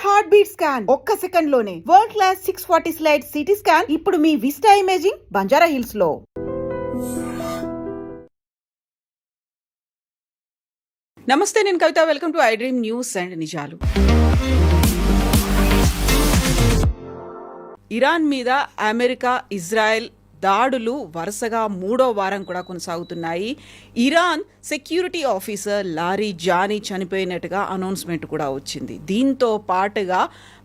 Heart beat scan ఒక్క second లోనే world class 640 slice CT scan ఇప్పుడు మీ విస్టా ఇమేజింగ్ బంజారా హిల్స్ లో. నమస్తే, నేను Kavitha. Welcome to I dream news and నిజాలు. ఇరాన్ మీద అమెరికా, ఇజ్రాయెల్ దాడులు వరుసగా 3వ వారం కూడా కొనసాగుతున్నాయి. Iran security officer Larijani చనిపోయినట్టుగా అనౌన్స్మెంట్ కూడా వచ్చింది. దీంతో పాటుగా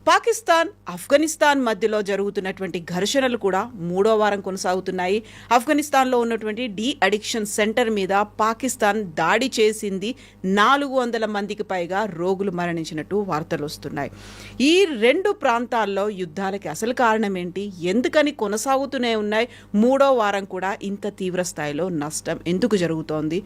పాకిస్తాన్, ఆఫ్ఘనిస్తాన్ మధ్యలో జరుగుతున్నటువంటి ఘర్షణలు కూడా 3వ వారం కొనసాగుతున్నాయి. ఆఫ్ఘనిస్తాన్లో ఉన్నటువంటి డి అడిక్షన్ సెంటర్ మీద పాకిస్తాన్ దాడి చేసింది. 400 మందికి పైగా రోగులు మరణించినట్టు వార్తలు వస్తున్నాయి. ఈ రెండు ప్రాంతాల్లో యుద్ధాలకి అసలు కారణం ఏంటి, ఎందుకని కొనసాగుతూనే ఉన్నాయి? 3వ వారం కూడా ఇంత తీవ్ర స్థాయిలో నష్టం ఎందుకు జరుగుతోంది,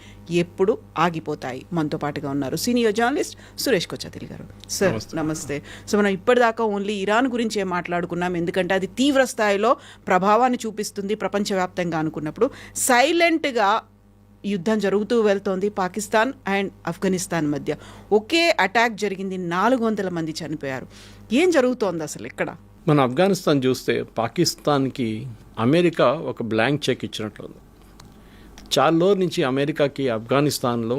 ఎప్పుడు ఆగిపోతాయి? మనతో పాటుగా ఉన్నారు సీనియర్ జర్నలిస్ట్ సురేష్ కొచ్చాతిల్ గారు. సార్ నమస్తే. సో మనం ఇప్పటిదాకా ఓన్లీ ఇరాన్ గురించే మాట్లాడుకున్నాం, ఎందుకంటే అది తీవ్ర స్థాయిలో ప్రభావాన్ని చూపిస్తుంది ప్రపంచవ్యాప్తంగా అనుకున్నప్పుడు. సైలెంట్గా యుద్ధం జరుగుతూ వెళ్తోంది పాకిస్తాన్ అండ్ ఆఫ్ఘనిస్తాన్ మధ్య. ఒకే అటాక్ జరిగింది, 400 మంది చనిపోయారు. ఏం జరుగుతోంది అసలు ఇక్కడ? మన ఆఫ్ఘనిస్తాన్ చూస్తే పాకిస్తాన్కి అమెరికా ఒక బ్లాంక్ చెక్ ఇచ్చినట్లుంది. చాలా రోజుల నుంచి అమెరికాకి ఆఫ్ఘనిస్తాన్లో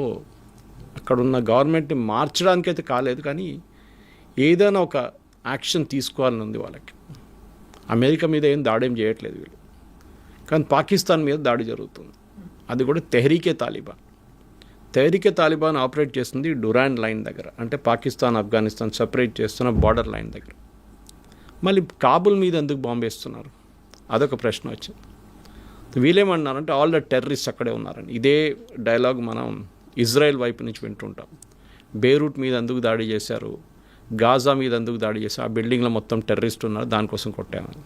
అక్కడున్న గవర్నమెంట్ని మార్చడానికైతే కాలేదు, కానీ ఏదైనా ఒక యాక్షన్ తీసుకోవాలని ఉంది వాళ్ళకి. అమెరికా మీద ఏం దాడేం చేయట్లేదు వీళ్ళు, కానీ పాకిస్తాన్ మీద దాడి జరుగుతుంది. అది కూడా Tehreek Taliban. Tehreek Taliban operate చేస్తుంది డురాండ్ లైన్ దగ్గర, అంటే పాకిస్తాన్ ఆఫ్ఘనిస్తాన్ సపరేట్ చేస్తున్న బార్డర్ లైన్ దగ్గర. మళ్ళీ కాబుల్ మీద ఎందుకు బాంబు వేస్తున్నారు, అదొక ప్రశ్న వచ్చింది. వీళ్ళేమన్నారంటే ఆల్ ద టెర్రరిస్ట్ అక్కడే ఉన్నారని. ఇదే డైలాగ్ మనం ఇజ్రాయెల్ వైపు నుంచి వింటుంటాం. బేరూట్ మీద ఎందుకు దాడి చేశారు, గాజా మీద ఎందుకు దాడి చేశారు, ఆ బిల్డింగ్లో మొత్తం టెర్రరిస్ట్ ఉన్నారు, దానికోసం కొట్టామని.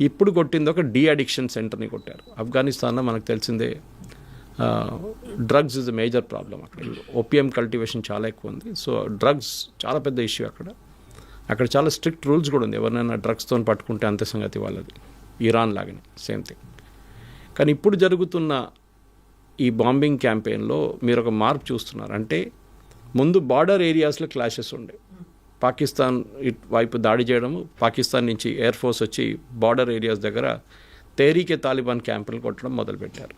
ఇప్పుడు కొట్టింది ఒక డీ అడిక్షన్ సెంటర్ని కొట్టారు. ఆఫ్ఘనిస్తాన్లో మనకు తెలిసిందే drugs is a major problem. అక్కడ ఓపియం కల్టివేషన్ చాలా ఎక్కువ ఉంది. సో డ్రగ్స్ చాలా పెద్ద ఇష్యూ అక్కడ చాలా స్ట్రిక్ట్ రూల్స్ కూడా ఉంది. ఎవరినైనా డ్రగ్స్తో పట్టుకుంటే అంతే సంగతి వాళ్ళది. ఇరాన్ లాగానే సేమ్ థింగ్. కానీ ఇప్పుడు జరుగుతున్న ఈ బాంబింగ్ క్యాంపెయిన్లో మీరు ఒక మార్పు చూస్తున్నారు. అంటే ముందు బార్డర్ ఏరియాస్లో క్లాషెస్ ఉండే, పాకిస్తాన్ వైపు దాడి చేయడము, పాకిస్తాన్ నుంచి ఎయిర్ ఫోర్స్ వచ్చి బార్డర్ ఏరియాస్ దగ్గర తెహ్రీకే తాలిబాన్ క్యాంపులు కొట్టడం మొదలుపెట్టారు.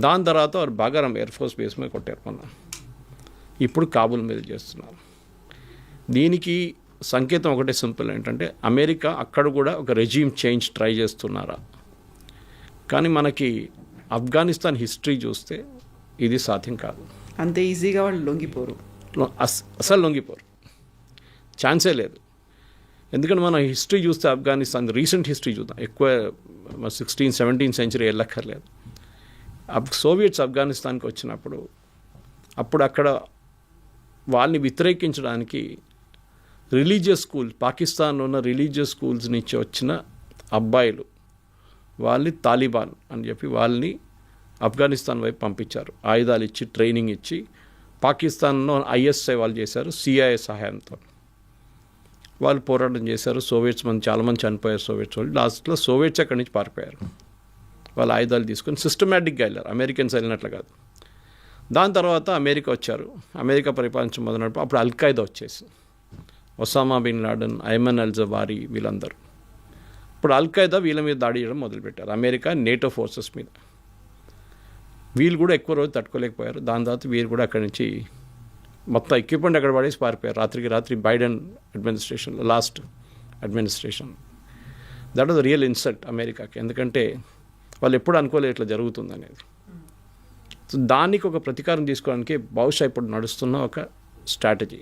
దాని తర్వాత వారు బాగారం ఎయిర్ ఫోర్స్ బేస్ మీద కొట్టారు మొన్న. ఇప్పుడు కాబుల్ మీద చేస్తున్నారు. దీనికి సంకేతం ఒకటే సింపుల్, ఏంటంటే అమెరికా అక్కడ కూడా ఒక రెజీమ్ చేంజ్ ట్రై చేస్తున్నారా. కానీ మనకి ఆఫ్ఘనిస్తాన్ హిస్టరీ చూస్తే ఇది సాధ్యం కాదు. అంతే ఈజీగా వాళ్ళు లొంగిపోరు, అసలు లొంగిపోరు, ఛాన్సే లేదు. ఎందుకంటే మన హిస్టరీ చూస్తే ఆఫ్ఘనిస్తాన్ రీసెంట్ హిస్టరీ చూద్దాం, ఎక్కువ 16th, 17th సెంచరీ వెళ్ళక్కర్లేదు. సోవియట్స్ ఆఫ్ఘనిస్తాన్కి వచ్చినప్పుడు అప్పుడు అక్కడ వాళ్ళని వ్యతిరేకించడానికి రిలీజియస్ స్కూల్, పాకిస్తాన్లో ఉన్న రిలీజియస్ స్కూల్స్ నుంచి వచ్చిన అబ్బాయిలు వాళ్ళని తాలిబాన్ అని చెప్పి వాళ్ళని ఆఫ్ఘనిస్తాన్ వైపు పంపించారు. ఆయుధాలు ఇచ్చి ట్రైనింగ్ ఇచ్చి పాకిస్తాన్లో ఐఎస్ఐ వాళ్ళు చేశారు సిఐఏ సహాయంతో. వాళ్ళు పోరాటం చేశారు. సోవియట్స్ చాలామంది చనిపోయారు సోవియట్స్ వాళ్ళు. లాస్ట్లో సోవియట్స్ అక్కడి నుంచి పారిపోయారు. వాళ్ళు ఆయుధాలు తీసుకొని సిస్టమేటిక్గా వెళ్ళారు, అమెరికన్స్ వెళ్ళినట్లు కాదు. దాని తర్వాత అమెరికా వచ్చారు. అమెరికా పరిపాలించడం మొదలైనప్పుడు అప్పుడు అల్ఖైదా వచ్చేసి ఒసామా బిన్ లాడెన్, ఐమన్ అల్ జవారీ వీళ్ళందరూ. ఇప్పుడు అల్ఖైదా వీళ్ళ మీద దాడి చేయడం మొదలుపెట్టారు, అమెరికా నేటో ఫోర్సెస్ మీద. వీళ్ళు కూడా ఎక్కువ రోజు తట్టుకోలేకపోయారు. దాని తర్వాత వీరు కూడా అక్కడి నుంచి మొత్తం ఎక్విప్మెంట్ అక్కడ పడేసి పారిపోయారు. రాత్రికి రాత్రి బైడెన్ అడ్మినిస్ట్రేషన్లో, last administration. That was real insult అమెరికాకి, ఎందుకంటే వాళ్ళు ఎప్పుడు అనుకోలేదు ఇట్లా జరుగుతుంది అనేది. సో దానికి ఒక ప్రతీకారం తీసుకోవడానికి బహుశా ఇప్పుడు నడుస్తున్న ఒక స్ట్రాటజీ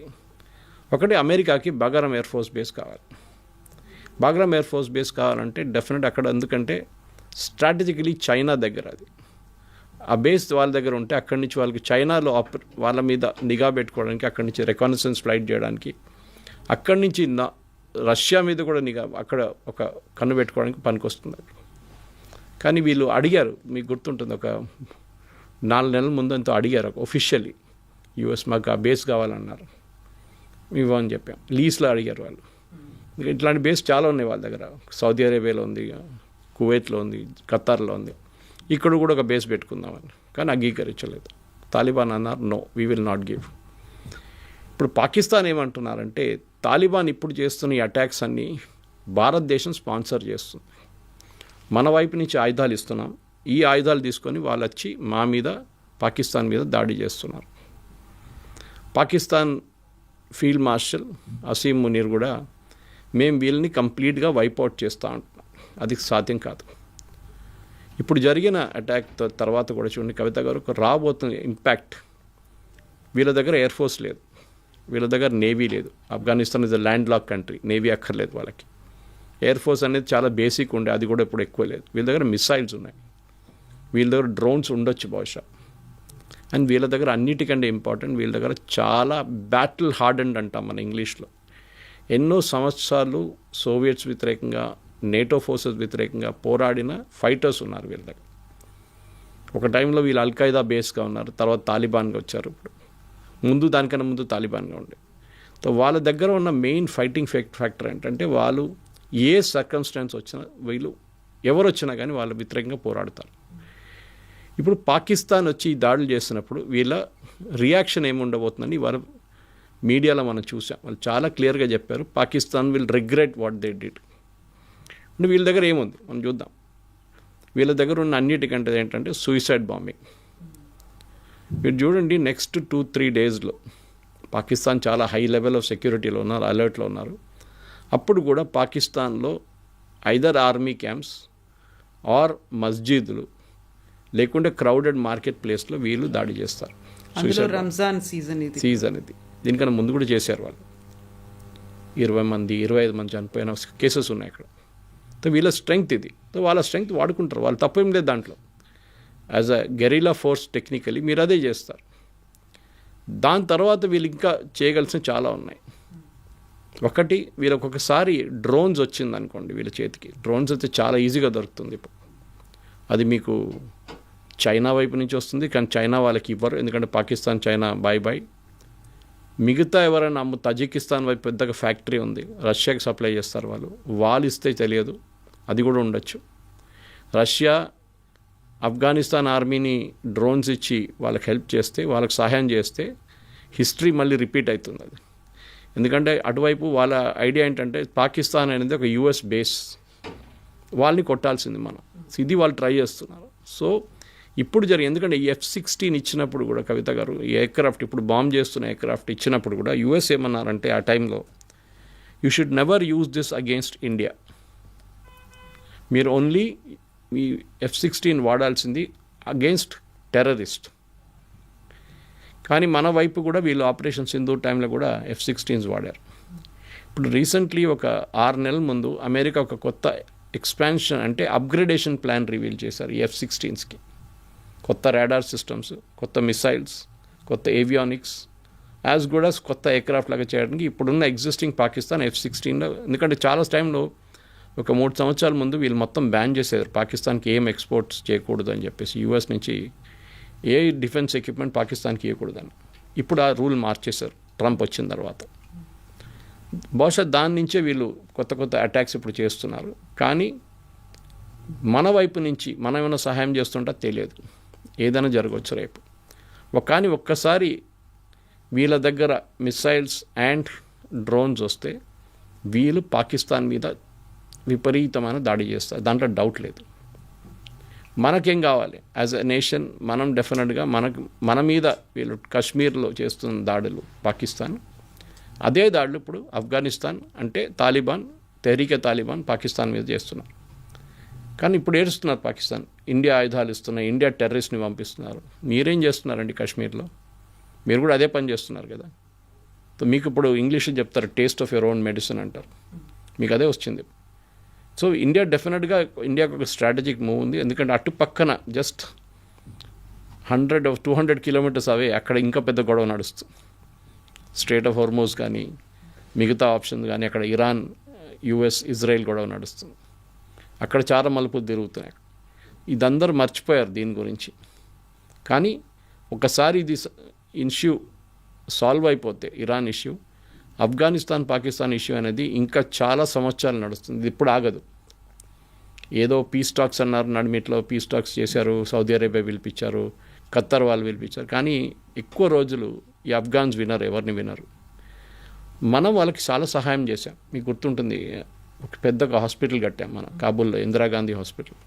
ఒకటి, అమెరికాకి బాగారం ఎయిర్ ఫోర్స్ బేస్ కావాలి. బాగ్రామ్ ఎయిర్ ఫోర్స్ బేస్ కావాలంటే డెఫినెట్ అక్కడ, ఎందుకంటే స్ట్రాటజికలీ చైనా దగ్గర అది. ఆ బేస్ వాళ్ళ దగ్గర ఉంటే అక్కడి నుంచి వాళ్ళకి చైనాలో వాళ్ళ మీద నిఘా పెట్టుకోవడానికి, అక్కడి నుంచి రికనెసెన్స్ ఫ్లైట్ చేయడానికి, అక్కడి నుంచి రష్యా మీద కూడా నిఘా, అక్కడ ఒక కన్ను పెట్టుకోవడానికి పనికొస్తుంది. కానీ వీళ్ళు అడిగారు, మీకు గుర్తుంటుంది, ఒక 4 నెలల ముందు అంతా అడిగారు ఒఫిషియల్లీ, యూఎస్ మాకు ఆ బేస్ కావాలన్నారు. ఇవ్వని చెప్పాం. లీజ్లో అడిగారు వాళ్ళు. ఇట్లాంటి బేస్ చాలా ఉన్నాయి వాళ్ళ దగ్గర. సౌదీ అరేబియాలో ఉంది, కువైట్లో ఉంది, ఖతార్లో ఉంది. ఇక్కడ కూడా ఒక బేస్ పెట్టుకుందామని, కానీ అంగీకరించలేదు. తాలిబాన్ అన్నారు no, we will not give. ఇప్పుడు పాకిస్తాన్ ఏమంటున్నారంటే తాలిబాన్ ఇప్పుడు చేస్తున్న ఈ అటాక్స్ అన్నీ భారతదేశం స్పాన్సర్ చేస్తుంది. మన వైపు నుంచి ఆయుధాలు ఇస్తున్నాం, ఈ ఆయుధాలు తీసుకొని వాళ్ళు వచ్చి మా మీద, పాకిస్తాన్ మీద దాడి చేస్తున్నారు. పాకిస్తాన్ ఫీల్డ్ మార్షల్ అసీం మునీర్ కూడా మేము వీళ్ళని కంప్లీట్గా వైపౌట్ చేస్తూ ఉంటున్నాం, అది సాధ్యం కాదు. ఇప్పుడు జరిగిన అటాక్ తర్వాత కూడా చూడండి కవిత గారు, రాబోతున్న ఇంపాక్ట్, వీళ్ళ దగ్గర ఎయిర్ ఫోర్స్ లేదు, వీళ్ళ దగ్గర నేవీ లేదు. Afghanistan is a land lock country, navy అక్కర్లేదు వాళ్ళకి. ఎయిర్ ఫోర్స్ అనేది చాలా బేసిక్ ఉండే, అది కూడా ఇప్పుడు ఎక్కువ లేదు. వీళ్ళ దగ్గర మిసైల్స్ ఉన్నాయి, వీళ్ళ దగ్గర డ్రోన్స్ ఉండొచ్చు బహుశా. అండ్ వీళ్ళ దగ్గర అన్నిటికంటే ఇంపార్టెంట్, వీళ్ళ దగ్గర చాలా బ్యాటిల్ హార్డెండ్ అంటాం మన ఇంగ్లీష్లో. ఎన్నో సంవత్సరాలు సోవియట్స్ వ్యతిరేకంగా, నేటో ఫోర్సెస్ వ్యతిరేకంగా పోరాడిన ఫైటర్స్ ఉన్నారు వీళ్ళ దగ్గర. ఒక టైంలో వీళ్ళు అల్ఖైదా బేస్గా ఉన్నారు, తర్వాత తాలిబాన్గా వచ్చారు. ఇప్పుడు ముందు దానికన్నా ముందు తాలిబాన్గా ఉండే. సో వాళ్ళ దగ్గర ఉన్న మెయిన్ ఫైటింగ్ ఫ్యాక్టర్ ఏంటంటే, వాళ్ళు ఏ సర్కమ్స్టాన్స్ వచ్చినా, వీళ్ళు ఎవరు వచ్చినా కానీ వాళ్ళ వ్యతిరేకంగా పోరాడతారు. ఇప్పుడు పాకిస్తాన్ వచ్చి ఈ దాడులు చేస్తున్నప్పుడు వీళ్ళ రియాక్షన్ ఏముండబోతుందని వాళ్ళ మీడియాలో మనం చూసాం. వాళ్ళు చాలా క్లియర్గా చెప్పారు, Pakistan will regret what they did. అంటే వీళ్ళ దగ్గర ఏముంది మనం చూద్దాం. వీళ్ళ దగ్గర ఉన్న అన్నిటికంటే ఏంటంటే సూసైడ్ బాంబింగ్. మీరు చూడండి, నెక్స్ట్ 2-3 డేస్లో పాకిస్తాన్ చాలా హై లెవెల్ ఆఫ్ సెక్యూరిటీలో ఉన్నారు, అలర్ట్లో ఉన్నారు. అప్పుడు కూడా పాకిస్తాన్లో ఐదర్ ఆర్మీ క్యాంప్స్ ఆర్ మస్జిద్లు లేకుంటే క్రౌడెడ్ మార్కెట్ ప్లేస్లో వీళ్ళు దాడి చేస్తారు. రంజాన్ సీజన్ ఇది. దీనికన్నా ముందు కూడా చేశారు వాళ్ళు. 20 మంది 25 మంది చనిపోయిన కేసెస్ ఉన్నాయి అక్కడ. సో వీళ్ళ స్ట్రెంగ్త్ ఇది. సో వాళ్ళ స్ట్రెంగ్త్ వాడుకుంటారు, వాళ్ళు తప్పేం లేదు దాంట్లో. As a guerrilla force technically మీరు అదే చేస్తారు. దాని తర్వాత వీళ్ళు ఇంకా చేయగలిసిన చాలా ఉన్నాయి. ఒకటి, వీళ్ళకి ఒకసారి డ్రోన్స్ వచ్చింది అనుకోండి, వీళ్ళ చేతికి డ్రోన్స్ అయితే చాలా ఈజీగా దొరుకుతుంది ఇప్పుడు. అది మీకు చైనా వైపు నుంచి వస్తుంది, కానీ చైనా వాళ్ళకి ఇవ్వరు, ఎందుకంటే పాకిస్తాన్ చైనా బై. మిగతా ఎవరైనా తజికిస్తాన్ వైపు పెద్దగా ఫ్యాక్టరీ ఉంది, రష్యాకి సప్లై చేస్తారు వాళ్ళు ఇస్తే తెలియదు, అది కూడా ఉండొచ్చు. రష్యా ఆఫ్ఘనిస్తాన్ ఆర్మీని డ్రోన్స్ ఇచ్చి వాళ్ళకి హెల్ప్ చేస్తే, వాళ్ళకి సహాయం చేస్తే హిస్టరీ మళ్ళీ రిపీట్ అవుతుంది అది. ఎందుకంటే అటువైపు వాళ్ళ ఐడియా ఏంటంటే పాకిస్తాన్ అనేది ఒక యుఎస్ బేస్, వాళ్ళని కొట్టాల్సింది మనం. ఇది వాళ్ళు ట్రై చేస్తున్నారు. సో ఇప్పుడు ఎందుకంటే ఈ F-16 ఇచ్చినప్పుడు కూడా కవిత గారు, ఈ ఎయిర్క్రాఫ్ట్ ఇప్పుడు బాంబ్ చేస్తున్న ఎయిర్క్రాఫ్ట్ ఇచ్చినప్పుడు కూడా యుఎస్ ఏమన్నారంటే ఆ టైంలో, you should never use this against India. మీరు ఓన్లీ మీ F-16 వాడాల్సింది అగేన్స్ట్ టెర్రరిస్ట్. కానీ మన వైపు కూడా వీళ్ళు ఆపరేషన్ సింధూర్ టైంలో కూడా F-16s వాడారు. ఇప్పుడు రీసెంట్లీ ఒక 6 నెలల ముందు అమెరికా ఒక కొత్త ఎక్స్పాన్షన్ అంటే అప్గ్రేడేషన్ ప్లాన్ రివీల్ చేశారు ఈ F-16స్కి. కొత్త రాడార్ సిస్టమ్స్, కొత్త మిసైల్స్, కొత్త ఏవియానిక్స్, యాజ్ కూడా కొత్త ఎయిర్క్రాఫ్ట్ లాగా చేయడానికి ఇప్పుడున్న ఎగ్జిస్టింగ్ పాకిస్తాన్ F-16లో. ఎందుకంటే చాలా టైంలో ఒక 3 సంవత్సరాల ముందు వీళ్ళు మొత్తం బ్యాన్ చేసేవారు, పాకిస్తాన్కి ఏం ఎక్స్పోర్ట్స్ చేయకూడదు అని చెప్పేసి, యూఎస్ నుంచి ఏ డిఫెన్స్ ఎక్విప్మెంట్ పాకిస్తాన్కి ఇవ్వకూడదని. ఇప్పుడు ఆ రూల్ మార్చేశారు ట్రంప్ వచ్చిన తర్వాత. బహుశా దాని నుంచే వీళ్ళు కొత్త అటాక్స్ ఇప్పుడు చేస్తున్నారు. కానీ మన వైపు నుంచి మనం ఏమైనా సహాయం చేస్తుంటా తెలియదు, ఏదైనా జరగవచ్చు రేపు. కానీ ఒక్కసారి వీళ్ళ దగ్గర మిసైల్స్ అండ్ డ్రోన్స్ వస్తే వీళ్ళు పాకిస్తాన్ మీద విపరీతమైన దాడి చేస్తారు, దాంట్లో డౌట్ లేదు. మనకేం కావాలి యాజ్ ఎ నేషన్, మనం డెఫినెట్గా మన మీద వీళ్ళు కాశ్మీర్లో చేస్తున్న దాడులు పాకిస్తాన్, అదే దాడులు ఇప్పుడు ఆఫ్ఘనిస్తాన్ అంటే తాలిబాన్, తెహ్రీకే తాలిబాన్ పాకిస్తాన్ మీద చేస్తున్నారు. కానీ ఇప్పుడు ఏడుస్తున్నారు పాకిస్తాన్, ఇండియా ఆయుధాలు ఇస్తున్నాయి, ఇండియా టెర్రరిస్ట్ని పంపిస్తున్నారు. మీరేం చేస్తున్నారండి కాశ్మీర్లో? మీరు కూడా అదే పని చేస్తున్నారు కదా. సో మీకు ఇప్పుడు ఇంగ్లీష్లో చెప్తారు taste of your own medicine అంటారు, మీకు అదే వచ్చింది. సో ఇండియా డెఫినెట్గా, ఇండియాకు ఒక స్ట్రాటజిక్ మూవ్ ఉంది. ఎందుకంటే అటు పక్కన జస్ట్ 100-200 కిలోమీటర్స్ అవే అక్కడ ఇంకా పెద్ద గొడవ నడుస్తుంది. స్ట్రేట్ ఆఫ్ హోర్మోజ్ కానీ మిగతా ఆప్షన్స్ కానీ, అక్కడ ఇరాన్, యుఎస్, ఇజ్రాయెల్ గొడవ నడుస్తుంది. అక్కడ చాలా మలుపులు తిరుగుతున్నాయి. ఇదందరూ మర్చిపోయారు దీని గురించి. కానీ ఒకసారి ఇది ఇష్యూ సాల్వ్ అయిపోతే, Iran issue, Afghanistan Pakistan issue అనేది ఇంకా చాలా సంవత్సరాలు నడుస్తుంది. ఇది ఇప్పుడు ఆగదు. ఏదో పీస్ టాక్స్ అన్నారు, నడిమిట్లో పీస్ టాక్స్ చేశారు, సౌదీ అరేబియా పిలిపించారు, ఖత్తర్ వాళ్ళు పిలిపించారు. కానీ ఎక్కువ రోజులు ఈ ఆఫ్ఘాన్స్ వినరు, ఎవరిని వినరు. మనం వాళ్ళకి చాలా సహాయం చేశాం. మీకు గుర్తుంటుంది, ఒక పెద్ద హాస్పిటల్ కట్టాం మనం కాబూల్లో, ఇందిరాగాంధీ హాస్పిటల్.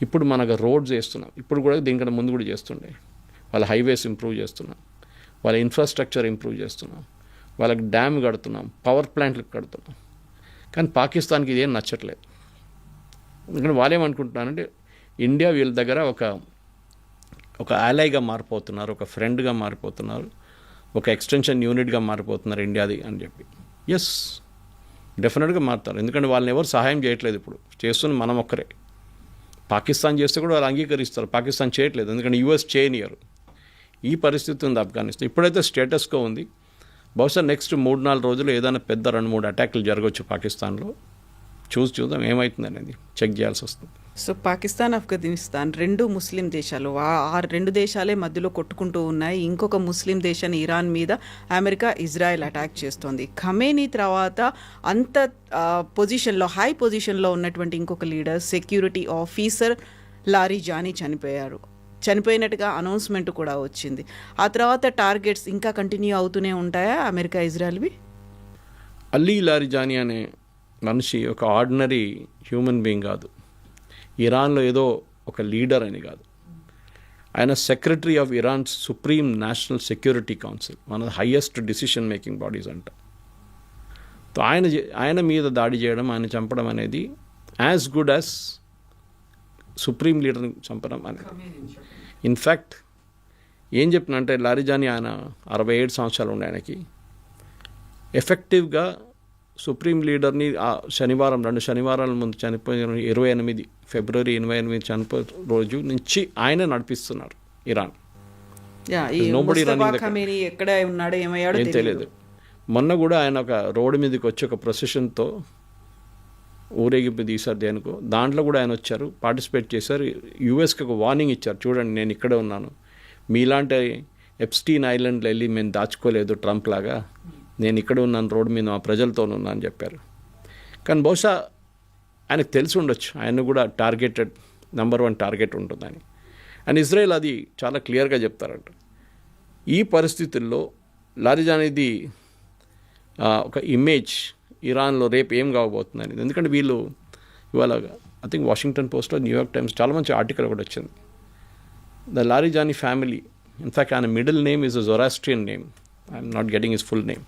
ఇప్పుడు మనకు రోడ్స్ వేస్తున్నాం, ఇప్పుడు కూడా దీనికన్నా ముందు కూడా చేస్తుండే. వాళ్ళ హైవేస్ ఇంప్రూవ్ చేస్తున్నాం, వాళ్ళ ఇన్ఫ్రాస్ట్రక్చర్ ఇంప్రూవ్ చేస్తున్నాం, వాళ్ళకి డ్యామ్ కడుతున్నాం, పవర్ ప్లాంట్లు కడుతున్నాం. కానీ పాకిస్తాన్కి ఇదేం నచ్చట్లేదు. ఎందుకంటే వాళ్ళు ఏమనుకుంటున్నారంటే ఇండియా వీళ్ళ దగ్గర ఒక ఆలైగా మారిపోతున్నారు, ఒక ఫ్రెండ్గా మారిపోతున్నారు, ఒక ఎక్స్టెన్షన్ యూనిట్గా మారిపోతున్నారు ఇండియాది అని చెప్పి. ఎస్, డెఫినెట్గా మారుతారు. ఎందుకంటే వాళ్ళని ఎవరు సహాయం చేయట్లేదు, ఇప్పుడు చేస్తున్న మనం ఒక్కరే. పాకిస్తాన్ చేస్తే కూడా వాళ్ళు అంగీకరిస్తారు, పాకిస్తాన్ చేయట్లేదు ఎందుకంటే యూఎస్ చేయనియరు. ఈ పరిస్థితి ఉంది ఆఫ్ఘనిస్తాన్. ఇప్పుడైతే స్టేటస్కో ఉంది. బహుశా నెక్స్ట్ 3-4 రోజులు ఏదైనా పెద్ద 2-3 అటాక్లు జరగవచ్చు పాకిస్తాన్లో. చూద్దాం ఏమవుతుంది అనేది చెక్ చేయాల్సి వస్తుంది. సో పాకిస్తాన్, ఆఫ్ఘనిస్తాన్ 2 ముస్లిం దేశాలు, ఆ 2 దేశాలే మధ్యలో కొట్టుకుంటూ ఉన్నాయి. ఇంకొక ముస్లిం దేశాన్ని ఇరాన్ మీద అమెరికా, ఇజ్రాయెల్ అటాక్ చేస్తోంది. ఖమేనీ తర్వాత అంత పొజిషన్లో, హై పొజిషన్లో ఉన్నటువంటి ఇంకొక leader, security officer Larijani చనిపోయినట్టుగా అనౌన్స్మెంట్ కూడా వచ్చింది. ఆ తర్వాత టార్గెట్స్ ఇంకా కంటిన్యూ అవుతూనే ఉంటాయా అమెరికా, ఇజ్రాయెల్వి? అలీ లారిజానీ అనే మనిషి ఒక ఆర్డినరీ హ్యూమన్ బీయింగ్ కాదు, ఇరాన్లో ఏదో ఒక లీడర్ అని కాదు. ఆయన secretary of Iran's supreme national security council, one of the highest decision making bodies అంట. ఆయన మీద దాడి చేయడం, ఆయన చంపడం అనేది యాజ్ గుడ్ యాజ్ సుప్రీం లీడర్ని చంపడం అనేది. ఇన్ఫ్యాక్ట్ ఏం చెప్పిన అంటే లారిజానీ ఆయన 67 సంవత్సరాలు ఉండే ఆయనకి. ఎఫెక్టివ్గా సుప్రీం లీడర్ని శనివారం 2 శనివారాల ముందు చనిపోయిన 28 ఫిబ్రవరి 28 చనిపోయిన రోజు నుంచి ఆయన నడిపిస్తున్నారు ఇరాన్. ఎక్కడ ఉన్నాడో ఏమయ్యాడో తెలియదు. మొన్న కూడా ఆయన ఒక రోడ్డు మీదకి వచ్చి ఒక ప్రొసెషన్తో ఊరేగింపు తీశారు దేనికో, దాంట్లో కూడా ఆయన వచ్చారు, పార్టిసిపేట్ చేశారు. యూఎస్కి ఒక వార్నింగ్ ఇచ్చారు, చూడండి నేను ఇక్కడే ఉన్నాను, మీలాంటి ఎప్స్టీన్ ఐలాండ్లో వెళ్ళి మేము దాచుకోలేదు ట్రంప్ లాగా, నేను ఇక్కడ ఉన్నాను, రోడ్డు మీద మా ప్రజలతో ఉన్నాను అని చెప్పారు. కానీ బహుశా ఆయనకు తెలిసి ఉండొచ్చు ఆయన కూడా టార్గెటెడ్, నెంబర్ 1 టార్గెట్ ఉంటుందని. అండ్ ఇజ్రాయెల్ అది చాలా క్లియర్గా చెప్తారంట. ఈ పరిస్థితుల్లో లారిజానీది ఒక ఇమేజ్ ఇరాన్లో రేపు ఏం కావబోతుందని. ఎందుకంటే వీళ్ళు ఇవాళ ఐ థింక్ వాషింగ్టన్ పోస్ట్లో, న్యూయార్క్ టైమ్స్ చాలా మంచి ఆర్టికల్ కూడా వచ్చింది. ద లారిజానీ ఫ్యామిలీ, ఇన్ఫ్యాక్ట్ ఆయన middle name is a Zoroastrian name, I'm not getting his full name.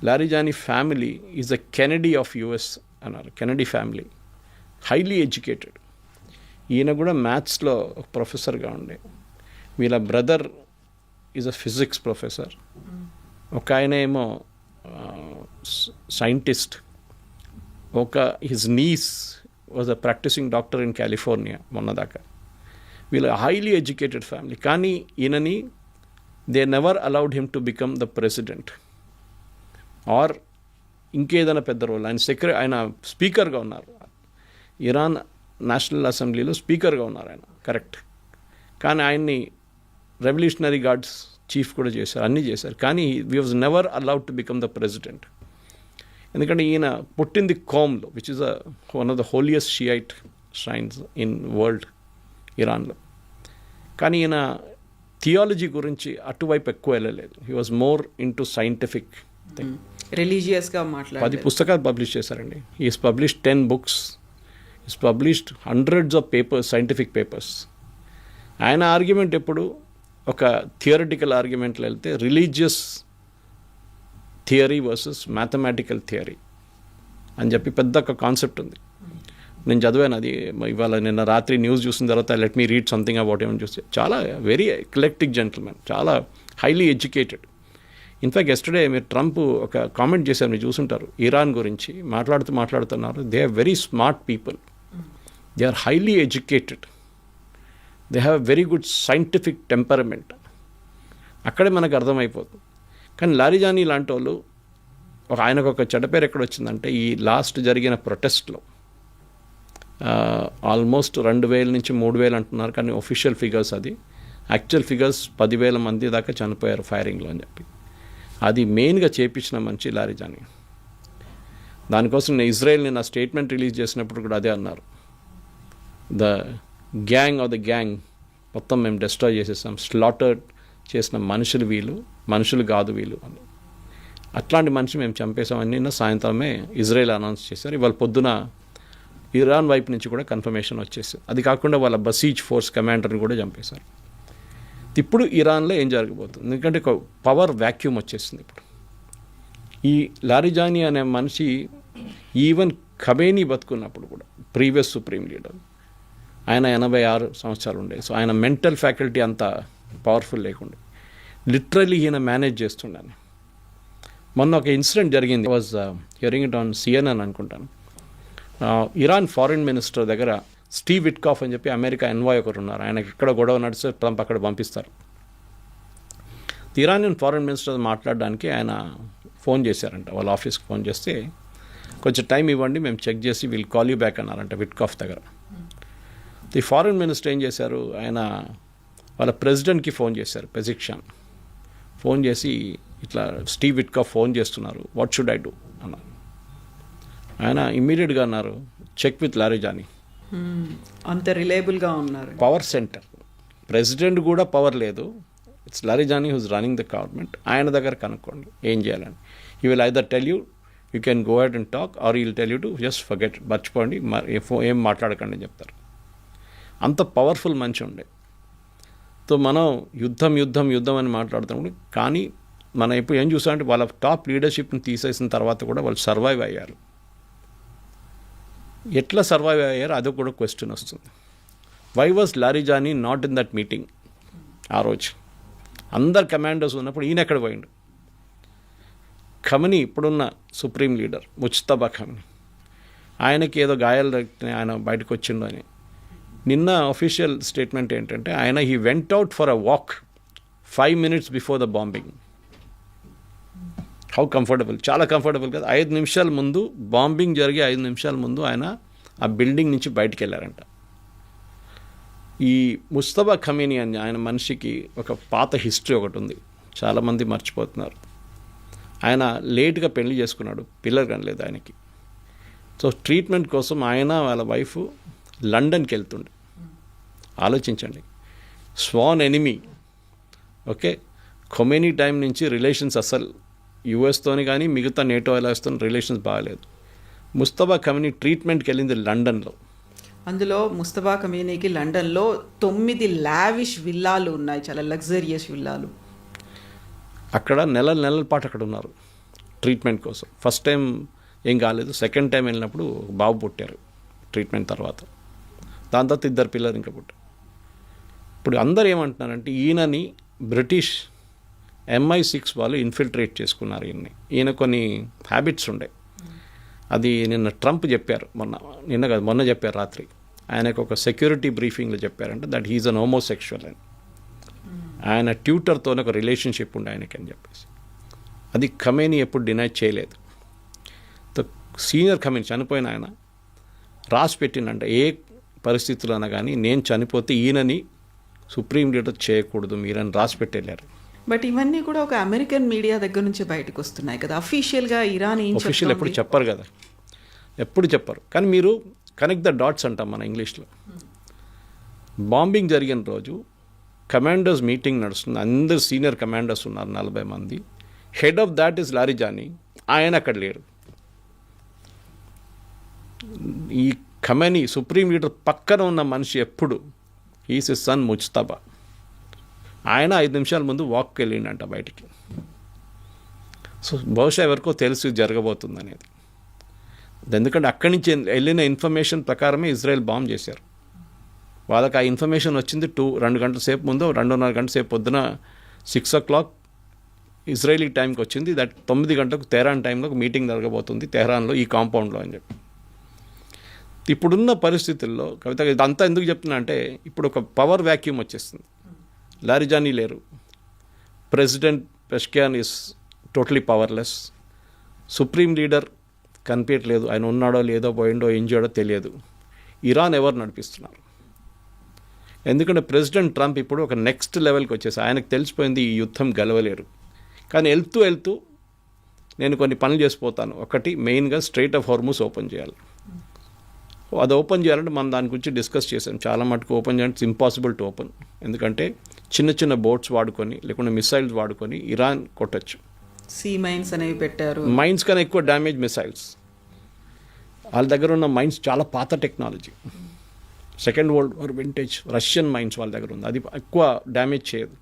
Larijani family is the Kennedy of US అన్నారు. Kennedy family, highly educated. ఈయన కూడా మ్యాథ్స్లో ఒక ప్రొఫెసర్గా ఉండే. వీళ్ళ brother is a physics professor. ఒక ఆయన ఏమో scientist. His niece was a practising doctor in California మొన్నదాకా. వీళ్ళు హైలీ ఎడ్యుకేటెడ్ ఫ్యామిలీ. కానీ ఈయనని they never allowed him to become the president or ఇంకేదైనా పెద్ద రోల్. ఆయన స్పీకర్గా ఉన్నారు, ఇరాన్ నేషనల్ అసెంబ్లీలో స్పీకర్గా ఉన్నారు ఆయన, కరెక్ట్. కానీ ఆయన్ని రెవల్యూషనరీ గార్డ్స్ చీఫ్ కూడా చేశారు, అన్నీ చేశారు. కానీ we was never allowed to become the president. ఎందుకంటే ఈయన పుట్టింది కోమ్లో, which is one of the holiest Shiite shrines in world, ఇరాన్లో. కానీ ఈయన థియాలజీ గురించి అటువైపు ఎక్కువ వెళ్ళలేదు. He was more in to scientific thing, రిలీజియస్గా మాట్లాడారు. 10 పుస్తకాలు పబ్లిష్ చేశారండి. He's published 10 books, he's published hundreds of papers, scientific papers. ఆయన ఆర్గ్యుమెంట్ ఎప్పుడు ఒక థియరిటికల్ ఆర్గ్యుమెంట్లో వెళ్తే religious theory versus mathematical theory అని చెప్పి పెద్ద ఒక కాన్సెప్ట్ ఉంది. నేను చదివాను అది ఇవాళ, నిన్న రాత్రి న్యూస్ చూసిన తర్వాత let me read something about ఏమని చూస్తే. చాలా వెరీ ఎక్లెక్టిక్ జెంటిల్మెన్, చాలా హైలీ ఎడ్యుకేటెడ్. ఇన్ఫ్యాక్ట్ ఎస్టర్డే మీరు ట్రంప్ ఒక కామెంట్ చేశారు, మీరు చూసుంటారు, ఇరాన్ గురించి మాట్లాడుతున్నారు. They are very smart people, they are highly educated, they have very good scientific temperament. అక్కడే మనకు అర్థమైపోతుంది. కానీ లారిజానీ లాంటి వాళ్ళు, ఆయనకు ఒక చెడ్డ పేరు ఎక్కడ వచ్చిందంటే, ఈ లాస్ట్ జరిగిన ప్రొటెస్ట్లో ఆల్మోస్ట్ 2,000 నుంచి 3,000 అంటున్నారు, కానీ ఒఫిషియల్ ఫిగర్స్ అది. యాక్చువల్ ఫిగర్స్ 10,000 మంది దాకా చనిపోయారు ఫైరింగ్లో అని చెప్పి. అది మెయిన్గా చేపించిన మంచి లారిజానీ. దానికోసం నేను ఇజ్రాయెల్ నిన్న స్టేట్మెంట్ రిలీజ్ చేసినప్పుడు కూడా అదే అన్నారు, the gang of the gang మొత్తం మేము డిస్ట్రాయ్ చేసేసాం, స్లాటర్డ్ చేసిన మనుషులు వీళ్ళు, మనుషులు కాదు వీళ్ళు అని. అట్లాంటి మనిషి మేము చంపేసామని నిన్న సాయంత్రమే ఇజ్రాయెల్ అనౌన్స్ చేశారు. ఇవాళ పొద్దున ఇరాన్ వైపు నుంచి కూడా కన్ఫర్మేషన్ వచ్చేసింది. అది కాకుండా వాళ్ళ బసీజ్ ఫోర్స్ కమాండర్ని కూడా చంపేశారు. ఇప్పుడు ఇరాన్లో ఏం జరగబోతుంది, ఎందుకంటే ఒక పవర్ వ్యాక్యూమ్ వచ్చేసింది. ఇప్పుడు ఈ లారిజానీ అనే మనిషి ఈవెన్ ఖమేనీ బతుకున్నప్పుడు కూడా ప్రీవియస్ సుప్రీం లీడర్, ఆయన 86 సంవత్సరాలు ఉండే. సో ఆయన మెంటల్ ఫ్యాకల్టీ అంత పవర్ఫుల్ లేకుండే. లిటరలీ ఈయన మేనేజ్ చేస్తుండని. మొన్న ఒక ఇన్సిడెంట్ జరిగింది. Was hearing it on CNN అనుకుంటాను. ఇరాన్ ఫారిన్ మినిస్టర్ దగ్గర స్టీవ్ విట్కాఫ్ అని చెప్పి అమెరికా ఎన్వాయ్ ఒకరు ఉన్నారు. ఆయనకి ఎక్కడ గొడవ నడిస్తే ట్రంప్ అక్కడ పంపిస్తారు. ఇరానియన్ ఫారిన్ మినిస్టర్ మాట్లాడడానికి ఆయన ఫోన్ చేశారంట. వాళ్ళ ఆఫీస్కి ఫోన్ చేస్తే కొంచెం టైం ఇవ్వండి, మేము చెక్ చేసి విల్ కాల్ యూ బ్యాక్ అన్నారంట విట్కాఫ్ దగ్గర. ది ఫారిన్ మినిస్టర్ ఏం చేశారు, ఆయన వాళ్ళ ప్రెసిడెంట్కి ఫోన్ చేశారు, పెజిక్షాన్. ఫోన్ చేసి ఇట్లా స్టీవ్ విట్కాఫ్ ఫోన్ చేస్తున్నారు, వాట్ షుడ్ ఐ డూ అన్నారు. ఆయన ఇమ్మీడియట్గా అన్నారు, చెక్ విత్ లారిజానీ. అంత రిలయబుల్గా ఉన్నారు. పవర్ సెంటర్, ప్రెసిడెంట్ కూడా పవర్ లేదు. It's Larijani who's running the government. ఆయన దగ్గర కనుక్కోండి ఏం చేయాలని. He will either tell you you can go head and talk, or will tell you to just forget, మర్చిపోండి, ఏం మాట్లాడకండి అని చెప్తారు. అంత పవర్ఫుల్ మనిషి ఉండే. సో మనం యుద్ధం అని మాట్లాడుతున్నప్పుడు, కానీ మనం ఇప్పుడు ఏం చూసామంటే వాళ్ళ టాప్ లీడర్షిప్ని తీసేసిన తర్వాత కూడా వాళ్ళు సర్వైవ్ అయ్యారు. ఎట్లా సర్వైవ్ అయ్యారు అది కూడా క్వశ్చన్ వస్తుంది. Why was Larijani not in that meeting? ఆ రోజు అందరు కమాండర్స్ ఉన్నప్పుడు ఈయన ఎక్కడ పోయిండు? ఖమనీ ఇప్పుడున్న సుప్రీం లీడర్ ముజ్తబా ఖమనీ, ఆయనకి ఏదో గాయాలు ఆయన బయటకు వచ్చిండు అని. నిన్న అఫీషియల్ స్టేట్మెంట్ ఏంటంటే ఆయన he went out for a walk 5 minutes before the bombing. How comfortable, చాలా కంఫర్టబుల్ కదా. 5 నిమిషాల ముందు, బాంబింగ్ జరిగే 5 నిమిషాల ముందు ఆయన ఆ బిల్డింగ్ నుంచి బయటికి వెళ్ళారంట. ఈ ముజ్తబా ఖమీనీ అని ఆయన మనిషికి ఒక పాత హిస్టరీ ఒకటి ఉంది, చాలామంది మర్చిపోతున్నారు. ఆయన లేట్గా పెళ్లి చేసుకున్నాడు, పిల్లలు కనలేదు ఆయనకి. సో ట్రీట్మెంట్ కోసం ఆయన వాళ్ళ వైఫ్ లండన్కి వెళ్తుండే. ఆలోచించండి, sworn enemy. Okay, Khomeini time నుంచి రిలేషన్స్ అసలు యుఎస్తోని కానీ మిగతా నేటో అలయన్స్తో రిలేషన్స్ బాగాలేదు. ముజ్తబా ఖమీనీ ట్రీట్మెంట్కి వెళ్ళింది లండన్లో. అందులో ముజ్తబా ఖమీనీకి లండన్లో 9 లావిష్ విల్లాలు ఉన్నాయి, చాలా లగ్జరియస్ విల్లాలు. అక్కడ నెలల పాటు అక్కడ ఉన్నారు ట్రీట్మెంట్ కోసం. ఫస్ట్ టైం ఏం కాలేదు, సెకండ్ టైం వెళ్ళినప్పుడు బాబు పుట్టారు ట్రీట్మెంట్ తర్వాత. దాని తర్వాత 2 పిల్లలు ఇంకా పుట్టారు. ఇప్పుడు అందరు ఏమంటున్నారంటే ఈయనని బ్రిటిష్ MI6 వాళ్ళు ఇన్ఫిల్ట్రేట్ చేసుకున్నారు. ఈయన కొన్ని హ్యాబిట్స్ ఉండే. అది నిన్న ట్రంప్ చెప్పారు, మొన్న చెప్పారు రాత్రి. ఆయనకు ఒక సెక్యూరిటీ బ్రీఫింగ్లో చెప్పారంటే దట్ హీజ్ అన్ హోమోసెక్షువల్ అని. ఆయన ట్యూటర్తో ఒక రిలేషన్షిప్ ఉండే ఆయనకి అని చెప్పేసి. అది ఖమేనీ ఎప్పుడు డినై చేయలేదు. సీనియర్ ఖమేనీ చనిపోయిన ఆయన రాసి పెట్టిందంట, ఏ పరిస్థితుల్లో కానీ నేను చనిపోతే ఈయనని సుప్రీం లీడర్ చేయకూడదు మీరని రాసి పెట్టి వెళ్ళారు. బట్ ఇవన్నీ కూడా ఒక అమెరికన్ మీడియా దగ్గర నుంచి బయటకు వస్తున్నాయి కదా. అఫీషియల్గా ఇరాన్ అఫీషియల్ ఎప్పుడు చెప్పరు కదా, ఎప్పుడు చెప్పరు. కానీ మీరు కనెక్ట్ ద డాట్స్ అంటాం మన ఇంగ్లీష్లో. బాంబింగ్ జరిగిన రోజు కమాండర్స్ మీటింగ్ నడుస్తుంది, అందరు సీనియర్ కమాండర్స్ ఉన్నారు 40 మంది. Head of that is Larijani, ఆయన అక్కడ లేరు. ఈ ఖమేనీ సుప్రీం లీడర్ పక్కన ఉన్న మనిషి ఎప్పుడు ఈస్ ఇస్ సన్ ముజ్తబా. ఆయన 5 నిమిషాల ముందు వాక్కి వెళ్ళిండంట బయటికి. సో బహుశా ఎవరికో తెలుసు జరగబోతుంది అనేది. ఎందుకంటే అక్కడి నుంచి వెళ్ళిన ఇన్ఫర్మేషన్ ప్రకారమే ఇజ్రాయెల్ బాంబ్ చేశారు. వాళ్ళకి ఆ ఇన్ఫర్మేషన్ వచ్చింది 2 గంటల సేపు ముందు, 2.5 గంటల సేపు పొద్దున 6 o'clock ఇజ్రాయలీ టైంకి వచ్చింది. దట్ 9 గంటలకు తెహరాన్ టైంలో ఒక మీటింగ్ జరగబోతుంది తెహరాన్లో ఈ కాంపౌండ్లో అని చెప్పి. ఇప్పుడున్న పరిస్థితుల్లో కవిత ఇదంతా ఎందుకు చెప్తున్నా అంటే ఇప్పుడు ఒక పవర్ వ్యాక్యూమ్ వచ్చేస్తుంది. లారిజానీ లేరు, president Pezeshkian is totally powerless, supreme leader కనిపించట్లేదు, ఆయన ఉన్నాడో లేదో పోయిండో ఏం చేయడో తెలియదు. ఇరాన్ ఎవరు నడిపిస్తున్నారు? ఎందుకంటే ప్రెసిడెంట్ ట్రంప్ ఇప్పుడు ఒక నెక్స్ట్ లెవెల్కి వచ్చేసి ఆయనకు తెలిసిపోయింది ఈ యుద్ధం గెలవలేరు. కానీ వెళ్తూ నేను కొన్ని పనులు చేసిపోతాను. ఒకటి మెయిన్గా స్ట్రైట్ ఆఫ్ హార్మూజ్ ఓపెన్ చేయాలి. అది ఓపెన్ చేయాలంటే మనం దాని గురించి డిస్కస్ చేసాం. చాలా మటుకు ఓపెన్ చేయాలంటే ఇంపాసిబుల్ టు ఓపెన్. ఎందుకంటే చిన్న బోట్స్ వాడుకొని లేకుంటే మిసైల్స్ వాడుకొని ఇరాన్ కొట్టచ్చు. సీ మైన్స్ అనేవి పెట్టారు. మైన్స్ కన్నా ఎక్కువ డ్యామేజ్ మిసైల్స్. వాళ్ళ దగ్గర ఉన్న మైన్స్ చాలా పాత technology, second world war vintage Russian mines వాళ్ళ దగ్గర ఉంది. అది ఎక్కువ డ్యామేజ్ చేయదు,